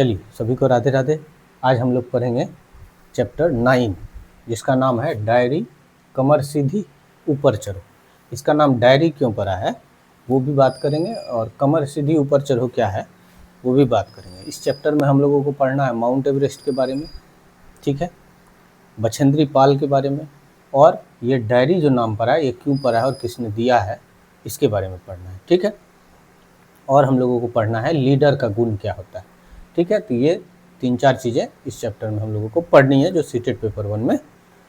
चलिए सभी को राधे राधे। आज हम लोग पढ़ेंगे चैप्टर 9 जिसका नाम है डायरी कमर सीधी ऊपर चढ़ो। इसका नाम डायरी क्यों पड़ा है वो भी बात करेंगे और कमर सीधी ऊपर चढ़ो क्या है वो भी बात करेंगे। इस चैप्टर में हम लोगों को पढ़ना है माउंट एवरेस्ट के बारे में, ठीक है, बछेंद्री पाल के बारे में, और ये डायरी जो नाम पड़ा है ये क्यों पड़ा है और किसने दिया है इसके बारे में पढ़ना है, ठीक है। और हम लोगों को पढ़ना है लीडर का गुण क्या होता है, ठीक है। तो ये 3-4 चीज़ें इस चैप्टर में हम लोगों को पढ़नी है जो सीटेट पेपर 1 में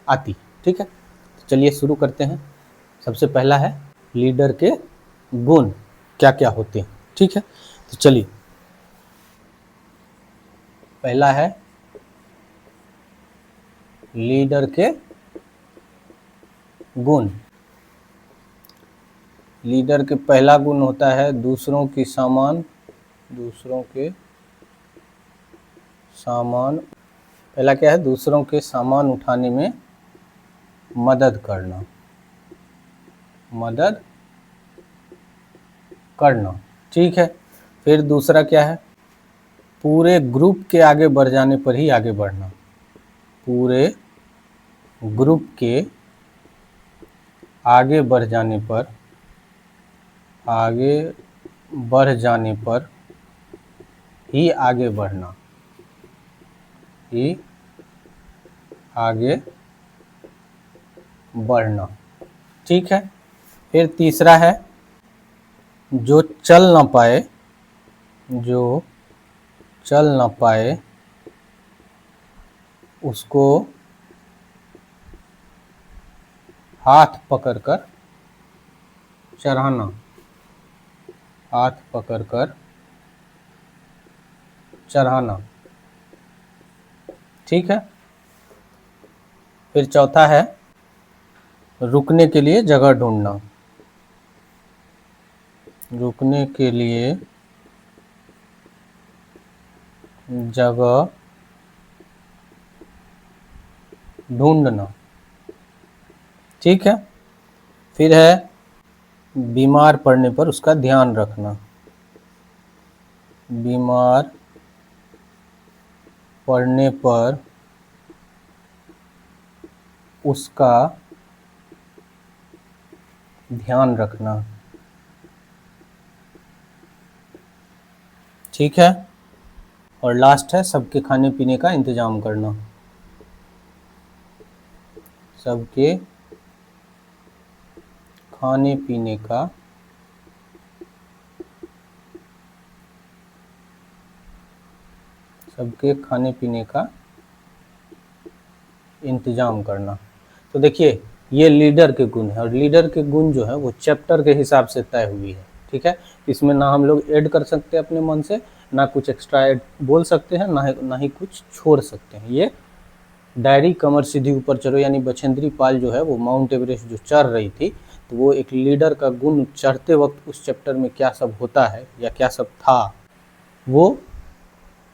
आती है, ठीक है। तो चलिए शुरू करते हैं। सबसे पहला है लीडर के गुण क्या क्या होते हैं, ठीक है। तो चलिए पहला है लीडर के गुण। लीडर के पहला गुण होता है दूसरों के सामान पहला क्या है, दूसरों के सामान उठाने में मदद करना, ठीक है। फिर दूसरा क्या है, पूरे ग्रुप के आगे बढ़ जाने पर ही आगे बढ़ना। पूरे ग्रुप के आगे बढ़ जाने पर ही आगे बढ़ना, ठीक है। फिर तीसरा है जो चल ना पाए उसको हाथ पकड़कर चढ़ाना, ठीक है। फिर चौथा है रुकने के लिए जगह ढूंढना। ठीक है। फिर है बीमार पड़ने पर उसका ध्यान रखना। बीमार पड़ने पर उसका ध्यान रखना, ठीक है। और लास्ट है सबके खाने पीने का इंतजाम करना। सबके खाने पीने का इंतजाम करना। तो देखिए ये लीडर के गुण है और लीडर के गुण जो है वो चैप्टर के हिसाब से तय हुई है, ठीक है। इसमें ना हम लोग ऐड कर सकते हैं अपने मन से, ना कुछ एक्स्ट्रा ऐड बोल सकते हैं, ना ही कुछ छोड़ सकते हैं। ये डायरी कमर सीधी ऊपर चढ़ो यानी बछेंद्री पाल जो है वो माउंट एवरेस्ट जो चढ़ रही थी, तो वो एक लीडर का गुण चढ़ते वक्त उस चैप्टर में क्या सब होता है या क्या सब था वो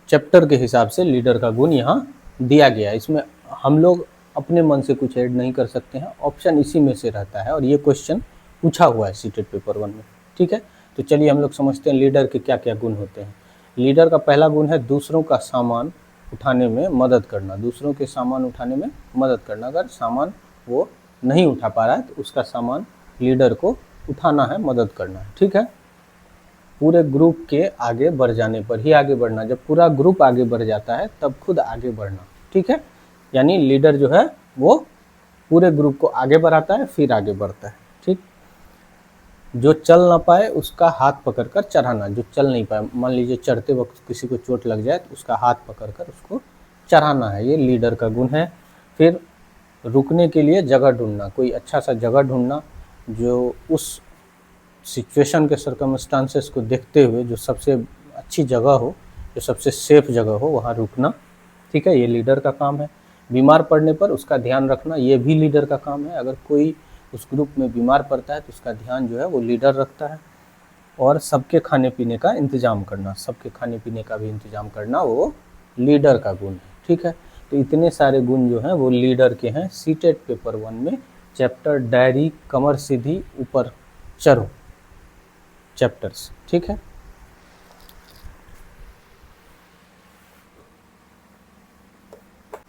चैप्टर के हिसाब से लीडर का गुण यहाँ दिया गया है। इसमें हम लोग अपने मन से कुछ ऐड नहीं कर सकते हैं, ऑप्शन इसी में से रहता है और ये क्वेश्चन पूछा हुआ है सीटेट पेपर 1 में, ठीक है। तो चलिए हम लोग समझते हैं लीडर के क्या क्या गुण होते हैं। लीडर का पहला गुण है दूसरों का सामान उठाने में मदद करना। दूसरों के सामान उठाने में मदद करना, अगर सामान वो नहीं उठा पा रहा है तो उसका सामान लीडर को उठाना है, मदद करना है, ठीक है। पूरे ग्रुप के आगे बढ़ जाने पर ही आगे बढ़ना। जब पूरा ग्रुप आगे बढ़ जाता है तब खुद आगे बढ़ना, ठीक है। यानी लीडर जो है वो पूरे ग्रुप को आगे बढ़ाता है फिर आगे बढ़ता है, ठीक। जो चल ना पाए उसका हाथ पकड़कर चढ़ाना। जो चल नहीं पाए, मान लीजिए चढ़ते वक्त किसी को चोट लग जाए तो उसका हाथ पकड़कर उसको चढ़ाना है, ये लीडर का गुण है। फिर रुकने के लिए जगह ढूंढना, कोई अच्छा सा जगह ढूंढना जो उस सिचुएशन के सर्कमस्टांसेस को देखते हुए जो सबसे अच्छी जगह हो, जो सबसे सेफ जगह हो वहाँ रुकना, ठीक है, ये लीडर का काम है। बीमार पड़ने पर उसका ध्यान रखना, ये भी लीडर का काम है। अगर कोई उस ग्रुप में बीमार पड़ता है तो उसका ध्यान जो है वो लीडर रखता है। और सबके खाने पीने का इंतजाम करना, सबके खाने पीने का भी इंतजाम करना वो लीडर का गुण है, ठीक है। तो इतने सारे गुण जो हैं वो लीडर के हैं सीटेट पेपर 1 में चैप्टर डायरी कमर सीधी ऊपर चढ़ो चैप्टर्स, ठीक है।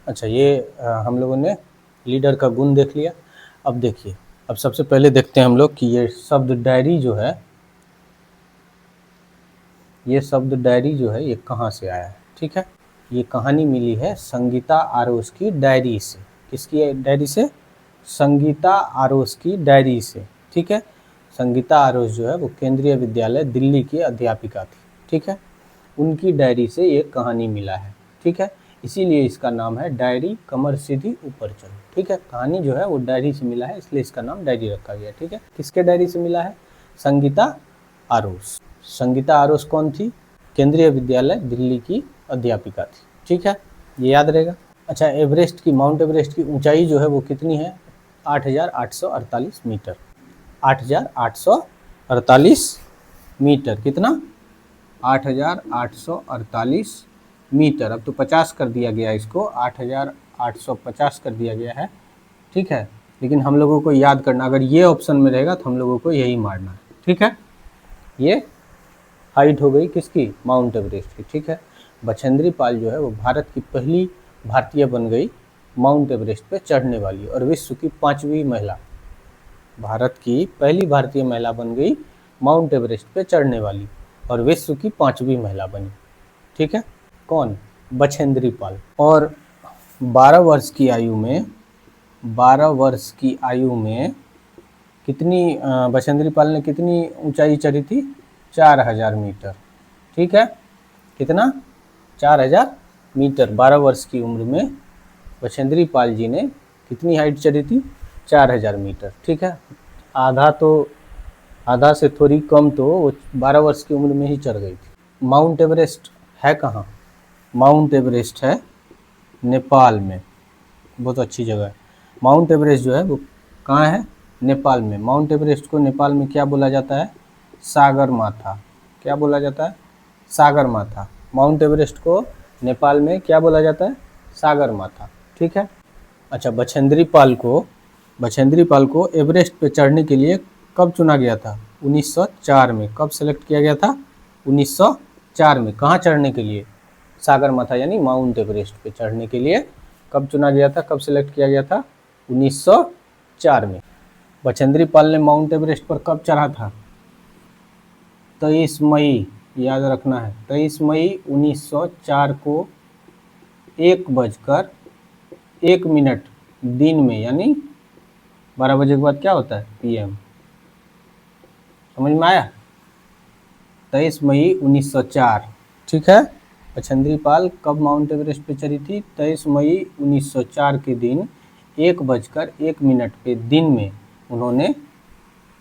अच्छा, ये हम लोगों ने लीडर का गुण देख लिया। अब देखिए, अब सबसे पहले देखते हैं हम लोग कि ये शब्द डायरी जो है, ये शब्द डायरी जो है ये कहाँ से आया है। ठीक है, ये कहानी मिली है संगीता आरोस की डायरी से। किसकी डायरी से? संगीता आरोस की डायरी से। ठीक है, संगीता आरोस जो है वो केंद्रीय विद्यालय दिल्ली की अध्यापिका थी। ठीक है, उनकी डायरी से ये कहानी मिला है। ठीक है, इसीलिए इसका नाम है डायरी कमर सीधी ऊपर चलो। ठीक है, कहानी जो है वो डायरी से मिला है, इसलिए इसका नाम डायरी रखा गया। ठीक है, किसके डायरी से मिला है? संगीता आरोस। संगीता आरोस कौन थी? केंद्रीय विद्यालय दिल्ली की अध्यापिका थी। ठीक है, ये याद रहेगा। अच्छा, एवरेस्ट की, माउंट एवरेस्ट की ऊंचाई जो है वो कितनी है? 8,848 मीटर। 8,848 मीटर। कितना? 8,848 मीटर। अब तो 50 कर दिया गया, इसको 8,850 कर दिया गया है। ठीक है, लेकिन हम लोगों को याद करना, अगर ये ऑप्शन में रहेगा तो हम लोगों को यही मारना है। ठीक है, ये हाइट हो गई किसकी? माउंट एवरेस्ट की। ठीक है, बछेंद्री पाल जो है वो भारत की पहली भारतीय बन गई माउंट एवरेस्ट पे चढ़ने वाली, और विश्व की 5वीं महिला। भारत की पहली भारतीय महिला बन गई माउंट एवरेस्ट पे चढ़ने वाली, और विश्व की 5वीं महिला बनी। ठीक है, कौन? बछेंद्री पाल। और 12 वर्ष की आयु में, 12 वर्ष की आयु में कितनी बछेंद्री पाल ने कितनी ऊंचाई चढ़ी थी? 4,000 मीटर। ठीक है, कितना? 4,000 मीटर। 12 वर्ष की उम्र में बछेंद्री पाल जी ने कितनी हाइट चढ़ी थी? 4,000 मीटर। ठीक है, आधा तो, आधा से थोड़ी कम तो वो 12 वर्ष की उम्र में ही चढ़ गई थी। माउंट एवरेस्ट है कहाँ? माउंट एवरेस्ट है नेपाल में। बहुत अच्छी जगह है। माउंट एवरेस्ट जो है वो कहाँ है? नेपाल में। माउंट एवरेस्ट को नेपाल में क्या बोला जाता है? सागर माथा। क्या बोला जाता है? सागर माथा। माउंट एवरेस्ट को नेपाल में क्या बोला जाता है? सागर माथा। ठीक है, अच्छा, बछेंद्री पाल को एवरेस्ट पे चढ़ने के लिए कब चुना गया था? 1904 में। कब सेलेक्ट किया गया था? 1904 में। कहाँ चढ़ने के लिए? सागर माथा यानी माउंट एवरेस्ट पे चढ़ने के लिए कब चुना गया था? कब सेलेक्ट किया गया था? 1904 में। बछेंद्री पाल ने माउंट एवरेस्ट पर कब चढ़ा था? 23 मई, याद रखना है, 23 मई 1904 को 1:01 दिन में, यानी 12 बजे के बाद क्या होता है? PM। समझ में आया? 23 मई 1904। ठीक है, बछेंद्री पाल कब माउंट एवरेस्ट पे चढ़ी थी? 23 मई 1904 के दिन 1:01 पे दिन में उन्होंने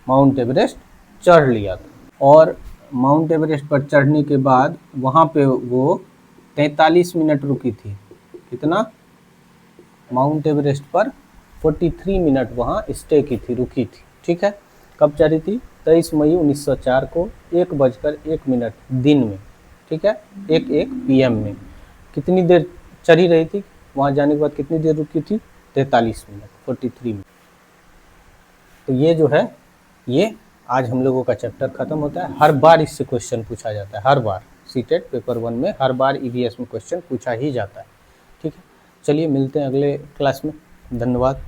माउंट एवरेस्ट चढ़ लिया था। और माउंट एवरेस्ट पर चढ़ने के बाद वहाँ पे वो 43 मिनट रुकी थी। कितना? माउंट एवरेस्ट पर 43 मिनट वहाँ स्टे की थी, रुकी थी। ठीक है, कब चढ़ी थी? 23 मई 1904 को 1:01 दिन में। ठीक है, 1:01 PM में। कितनी देर चढ़ी रही थी? वहाँ जाने के बाद कितनी देर रुकी थी? 43 मिनट, 43 मिनट। तो ये जो है, ये आज हम लोगों का चैप्टर खत्म होता है। हर बार इससे क्वेश्चन पूछा जाता है, हर बार। सीटेट पेपर 1 में हर बार EVS में क्वेश्चन पूछा ही जाता है। ठीक है, चलिए मिलते हैं अगले क्लास में। धन्यवाद।